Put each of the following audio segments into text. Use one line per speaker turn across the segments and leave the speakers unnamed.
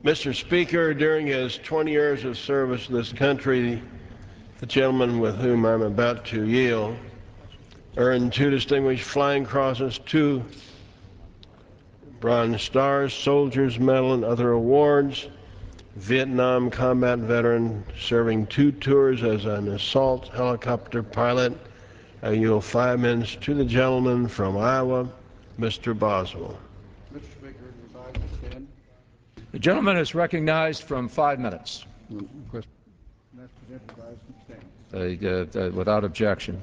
Mr. Speaker, during his 20 years of service to this country, the gentleman with whom I'm about to yield earned 2 Distinguished Flying Crosses, 2 Bronze Stars, Soldier's Medal, and other awards. Vietnam combat veteran serving 2 tours as an assault helicopter pilot. I yield 5 minutes to the gentleman from Iowa, Mr. Boswell.
Mr. Speaker, I stand.
The gentleman is recognized from 5 minutes. Without objection.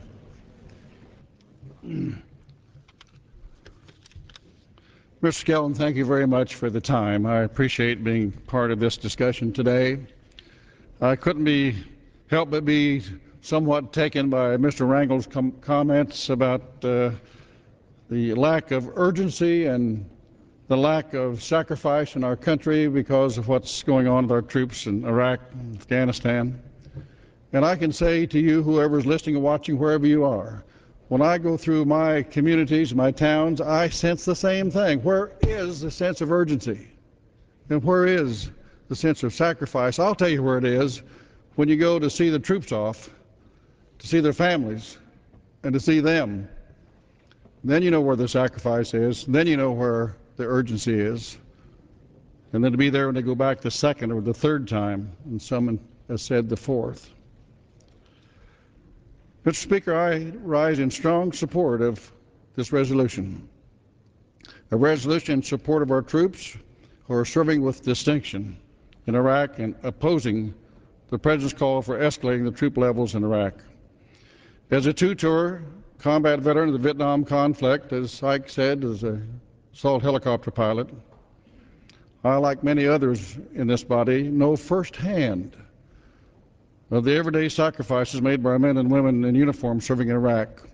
Mr. Skellin, thank you very much for the time. I appreciate being part of this discussion today. I couldn't help but be somewhat taken by Mr. Rangel's comments about the lack of urgency and the lack of sacrifice in our country because of what's going on with our troops in Iraq and Afghanistan. And I can say to you, whoever is listening and watching, wherever you are, when I go through my communities, my towns, I sense the same thing. Where is the sense of urgency? And where is the sense of sacrifice? I'll tell you where it is. When you go to see the troops off, to see their families, and to see them, then you know where the sacrifice is. Then you know where the urgency is. And then to be there when they go back the second or the third time, and someone has said the fourth. Mr. Speaker, I rise in strong support of this resolution, a resolution in support of our troops who are serving with distinction in Iraq and opposing the President's call for escalating the troop levels in Iraq. As a 2-tour combat veteran of the Vietnam conflict, as Ike said, as an assault helicopter pilot, I, like many others in this body, know firsthand of the everyday sacrifices made by men and women in uniform serving in Iraq.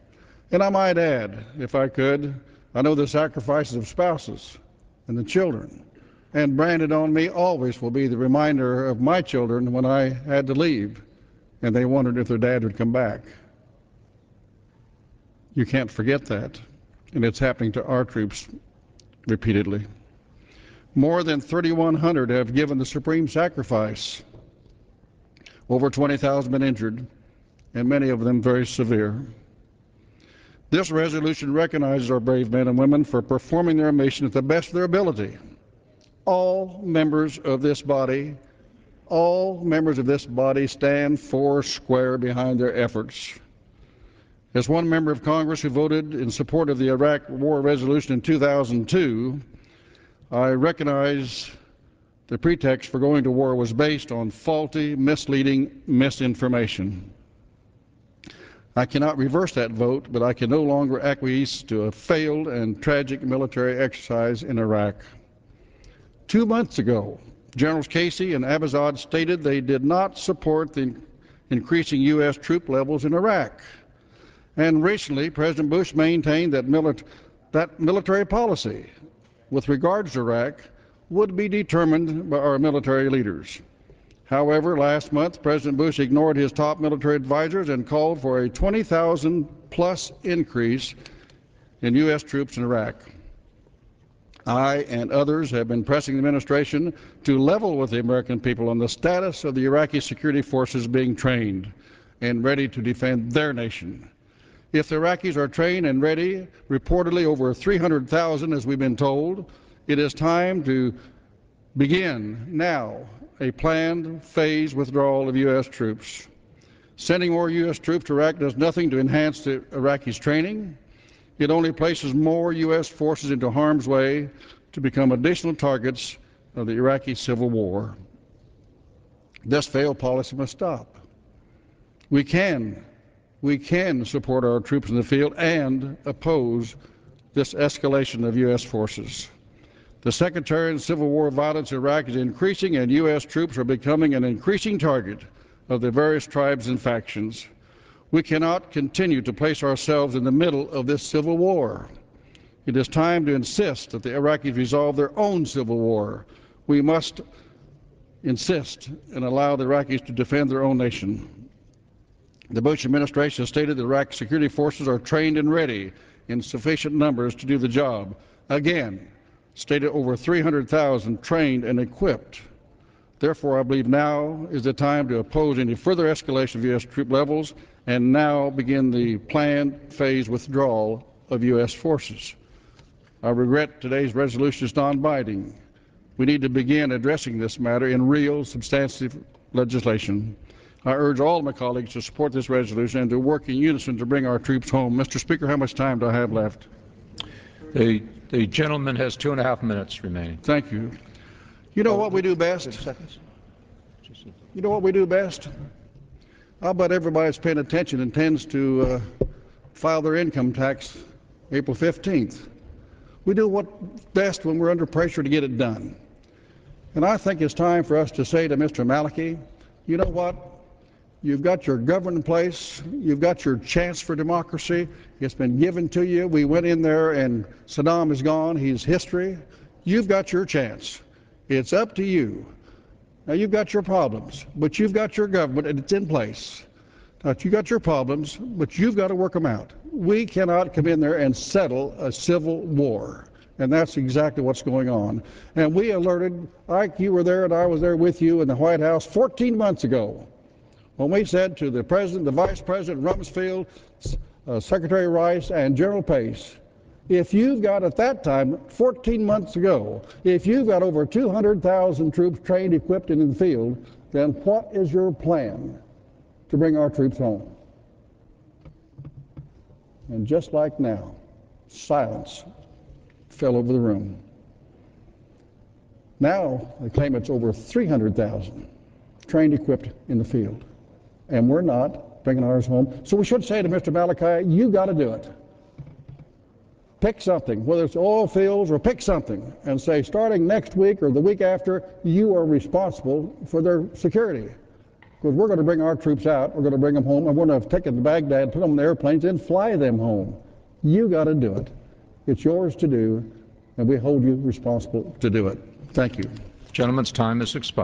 And I might add, if I could, I know the sacrifices of spouses and the children. And branded on me always will be the reminder of my children when I had to leave and they wondered if their dad would come back. You can't forget that, and it's happening to our troops repeatedly. More than 3,100 have given the supreme sacrifice. Over 20,000 been injured, and many of them very severe. This resolution recognizes our brave men and women for performing their mission at the best of their ability. All members of this body stand foursquare behind their efforts. As one member of Congress who voted in support of the Iraq War resolution in 2002, I recognize the pretext for going to war was based on faulty, misleading misinformation. I cannot reverse that vote, but I can no longer acquiesce to a failed and tragic military exercise in Iraq. 2 months ago, Generals Casey and Abazad stated they did not support the increasing U.S. troop levels in Iraq. And recently, President Bush maintained that military policy with regards to Iraq would be determined by our military leaders. However, last month, President Bush ignored his top military advisors and called for a 20,000-plus increase in U.S. troops in Iraq. I and others have been pressing the administration to level with the American people on the status of the Iraqi security forces being trained and ready to defend their nation. If the Iraqis are trained and ready, reportedly over 300,000 as we've been told, it is time to begin now a planned phased withdrawal of U.S. troops. Sending more U.S. troops to Iraq does nothing to enhance the Iraqis' training. It only places more U.S. forces into harm's way to become additional targets of the Iraqi civil war. This failed policy must stop. We can support our troops in the field and oppose this escalation of U.S. forces. The sectarian civil war violence in Iraq is increasing, and U.S. troops are becoming an increasing target of the various tribes and factions. We cannot continue to place ourselves in the middle of this civil war. It is time to insist that the Iraqis resolve their own civil war. We must insist and allow the Iraqis to defend their own nation. The Bush administration has stated that Iraq security forces are trained and ready in sufficient numbers to do the job. Again, stated over 300,000 trained and equipped Therefore, I believe now is the time to oppose any further escalation of U.S. troop levels and now begin the planned phased withdrawal of U.S. forces. I regret today's resolution is non-binding. We need to begin addressing this matter in real, substantive legislation. I urge all of my colleagues to support this resolution and to work in unison to bring our troops home. Mr. Speaker, how much time do I have left?
The gentleman has 2.5 minutes remaining.
Thank you. You know what we do best? You know what we do best? I'll bet everybody's paying attention intends to file their income tax April 15th. We do what's best when we're under pressure to get it done. And I think it's time for us to say to Mr. Maliki, you know what? You've got your government in place. You've got your chance for democracy. It's been given to you. We went in there and Saddam is gone. He's history. You've got your chance. It's up to you. Now, you've got your problems, but you've got your government and it's in place. Now, you've got your problems, but you've got to work them out. We cannot come in there and settle a civil war. And that's exactly what's going on. And we alerted, Ike, you were there and I was there with you in the White House 14 months ago when we said to the President, the Vice President, Rumsfeld, Secretary Rice, and General Pace, if you've got at that time, 14 months ago, if you've got over 200,000 troops trained, equipped, and in the field, then what is your plan to bring our troops home? And just like now, silence fell over the room. Now they claim it's over 300,000 trained, equipped in the field. And we're not bringing ours home. So we should say to Mr. Maliki, you got to do it. Pick something, whether it's oil fields or pick something, and say starting next week or the week after, you are responsible for their security. Because we're going to bring our troops out, we're going to bring them home, and we're going to take them to Baghdad, put them in the airplanes, and fly them home. You got to do it. It's yours to do, and we hold you responsible to do it. Thank you.
Gentleman's time has expired.